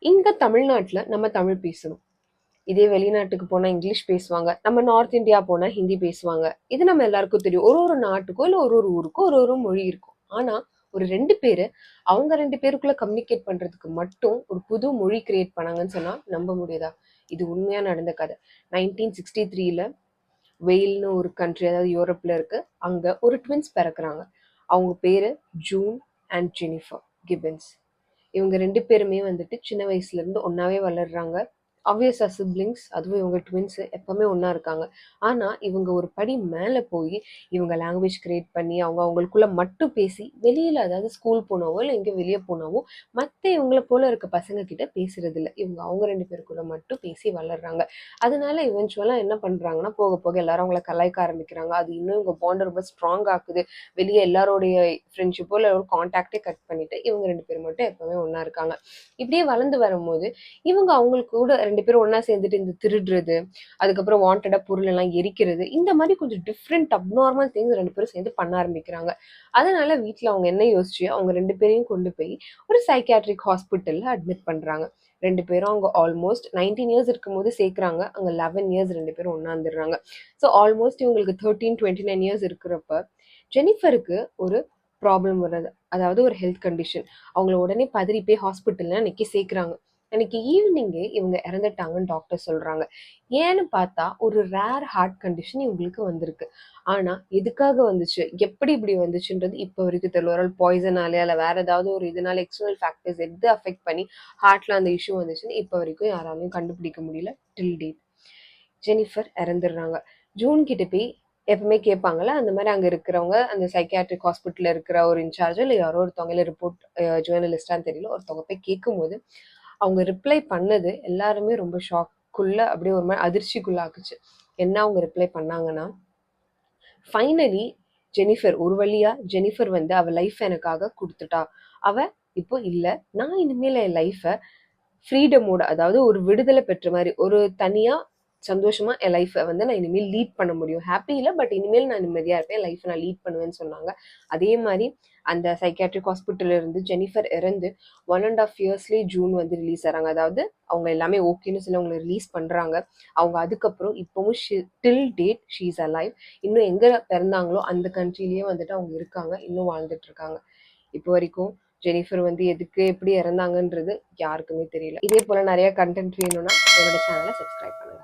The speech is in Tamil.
இங்க தமிழ்நாட்டுல நம்ம தமிழ் பேசணும். இதே வெளிநாட்டுக்கு போனா இங்கிலீஷ் பேசுவாங்க. நம்ம நார்த் இந்தியா போனா ஹிந்தி பேசுவாங்க. இது நம்ம எல்லாருக்கும் தெரியும். ஒரு ஒரு நாட்டுக்கோ இல்ல ஒரு ஒரு ஊருக்கோ ஒரு ஒரு மொழி இருக்கும். ஆனா ஒரு 2 பேரு அவங்க 2 பேருக்குள்ள கம்யூனிகேட் பண்றதுக்கு மட்டும் ஒரு புது மொழி கிரியேட் பண்ணாங்கன்னு சொன்னா நம்ப முடியுதா? இது உண்மையா நடந்த கதை. 1963ல வெயில்னு ஒரு கண்ட்ரி, அதாவது யூரோப்ல இருக்கு. அங்க ஒரு ட்வின்ஸ் பிறக்குறாங்க. அவங்க பேரு ஜூன் அண்ட் ஜெனிஃபர் கிப்பன்ஸ். இவங்க 2 பேருமே வந்துட்டு சின்ன வயசுல இருந்து ஒண்ணாவே வளர்றாங்க. ஆப்வியஸா சிப்லிங்ஸ். அதுவும் இவங்க ட்வின்ஸ் எப்பவுமே ஒண்ணா இருக்காங்க. ஆனா இவங்க ஒரு படி மேல போய் இவங்க லாங்குவேஜ் கிரியேட் பண்ணி அவங்க அவங்களுக்குள்ள மட்டும் பேசி வெளியில, அதாவது ஸ்கூல் போனாவோ இல்ல எங்க வெளிய போனாவோ மத்த இவங்கள போல இருக்க பசங்க கிட்ட பேசுறது இல்ல. இவங்க அவங்க 2 பேருக்குள்ள மட்டும் பேசி வளர்றாங்க. அதனால இவென்ச்சுவலா என்ன பண்றாங்கன்னா, போக போக எல்லாரும் அவங்கள கலாய்க்க ஆரம்பிக்கிறாங்க. அது இன்னும் இவங்க பாண்ட் ரொம்ப ஸ்ட்ராங் ஆக்குது. வெளிய எல்லாருடைய ஃப்ரெண்ட்ஷிப்போ இல்ல ஒரு கான்டாக்டே கட் பண்ணிட்டு இவங்க 2 பேரும் மட்டும் எப்பவுமே ஒண்ணா இருக்காங்க. இப்படியே வளர்ந்து வரும்போது இவங்க அவங்களுக்கு கூட 2 பேரும் ஒண்ணா சேர்ந்துட்டு இந்த திருடுறது, அதுக்கப்புறம் வாண்டடா பொருள் எல்லாம் எரிக்கிறது, இந்த மாதிரி கொஞ்சம் டிஃப்ரெண்ட் அப்நார்மல் திங்ஸ் 2 பேரும் சேர்ந்து பண்ண ஆரம்பிக்கிறாங்க. அதனால வீட்ல அவங்க என்ன யோசிச்சு அவங்க 2 பேரையும் கொண்டு போய் ஒரு சைக்கியாட்ரிக் ஹாஸ்பிட்டல்ல அட்மிட் பண்றாங்க. 2 பேரும் அவங்க ஆல்மோஸ்ட் 19 இயர்ஸ் இருக்கும்போது சேர்க்குறாங்க. அங்க 11 இயர்ஸ் 2 பேரும் ஒண்ணா இருந்துடுறாங்க. ஸோ ஆல்மோஸ்ட் இவங்களுக்கு 13, 29 இயர்ஸ் இருக்கிறப்ப ஜெனிஃபருக்கு ஒரு ப்ராப்ளம் வருது. அதாவது ஒரு ஹெல்த் கண்டிஷன். அவங்கள உடனே பதறி போய் ஹாஸ்பிட்டல்ல அன்னைக்கு சேர்க்குறாங்க. அன்னைக்கு ஈவினிங்கே இவங்க இறந்துட்டாங்கன்னு டாக்டர் சொல்றாங்க. ஏன்னு பார்த்தா ஒரு ரேர் ஹார்ட் கண்டிஷன் இவங்களுக்கு வந்திருக்கு. ஆனா எதுக்காக வந்துச்சு, எப்படி இப்படி வந்துச்சுன்றது இப்போ வரைக்கும் தெரியல. ஒரு பாய்சனாலே இல்ல வேற ஏதாவது ஒரு இதனால எக்ஸ்டர்னல் ஃபேக்டர்ஸ் எது அஃபெக்ட் பண்ணி ஹார்ட்ல அந்த இஷ்யூ வந்துச்சுன்னு இப்போ வரைக்கும் யாராலையும் கண்டுபிடிக்க முடியல டில் டேட். ஜெனிஃபர் இறந்துடுறாங்க. ஜூன் கிட்ட போய் எப்பவுமே கேட்பாங்கல்ல, அந்த மாதிரி அங்க இருக்கிறவங்க அந்த சைக்கியாட்ரிக் ஹாஸ்பிட்டல்ல இருக்கிற ஒரு இன்சார்ஜோ இல்ல யாரோ ஒருத்தவங்க, இல்ல ரிப்போர்ட் ஜேர்னலிஸ்டான்னு தெரியல, ஒருத்தவங்க போய் கேட்கும்போது அவங்க ரிப்ளை பண்ணது எல்லாருமே ரொம்ப ஷாக்குள்ள, அப்படியே ஒரு மாதிரி அதிர்ச்சிக்குள்ள ஆக்குச்சு. என்ன அவங்க ரிப்ளை பண்ணாங்கன்னா, ஃபைனலி ஜெனிஃபர் ஒரு வழியா ஜெனிஃபர் வந்து அவ லைஃப் எனக்காக கொடுத்துட்டா. அவ இப்போ இல்ல. நான் இனிமேல் என் லைஃபை ஃப்ரீடமோட, அதாவது ஒரு விடுதலை பெற்ற மாதிரி ஒரு தனியா சந்தோஷமா என் லைஃப்பை வந்து நான் இனிமேல் லீட் பண்ண முடியும். ஹாப்பி இல்லை, பட் இனிமேல் நான் நிம்மதியா இருப்பேன், லைஃப்பை நான் லீட் பண்ணுவேன்னு சொன்னாங்க. அதே மாதிரி அந்த சைக்கியாட்ரிக் ஹாஸ்பிட்டல்ல இருந்து ஜெனிஃபர் இறந்து 1.5 இயர்ஸ்லேயே ஜூன் வந்து ரிலீஸ் ஆகிறாங்க. அதாவது அவங்க எல்லாமே ஓகேன்னு சொல்லி அவங்களை ரிலீஸ் பண்றாங்க. அவங்க அதுக்கப்புறம் இப்பவும் till date she is alive. இன்னும் எங்க பிறந்தாங்களோ அந்த கண்ட்ரிலேயே வந்துட்டு அவங்க இருக்காங்க, இன்னும் வாழ்ந்துட்டு இருக்காங்க. இப்போ வரைக்கும் ஜெனிஃபர் வந்து எதுக்கு எப்படி இறந்தாங்கன்றது யாருக்குமே தெரியல. இதே போல நிறைய கண்டென்ட் வேணும்னா என்னோட சேனலை சப்ஸ்கிரைப் பண்ணுங்க.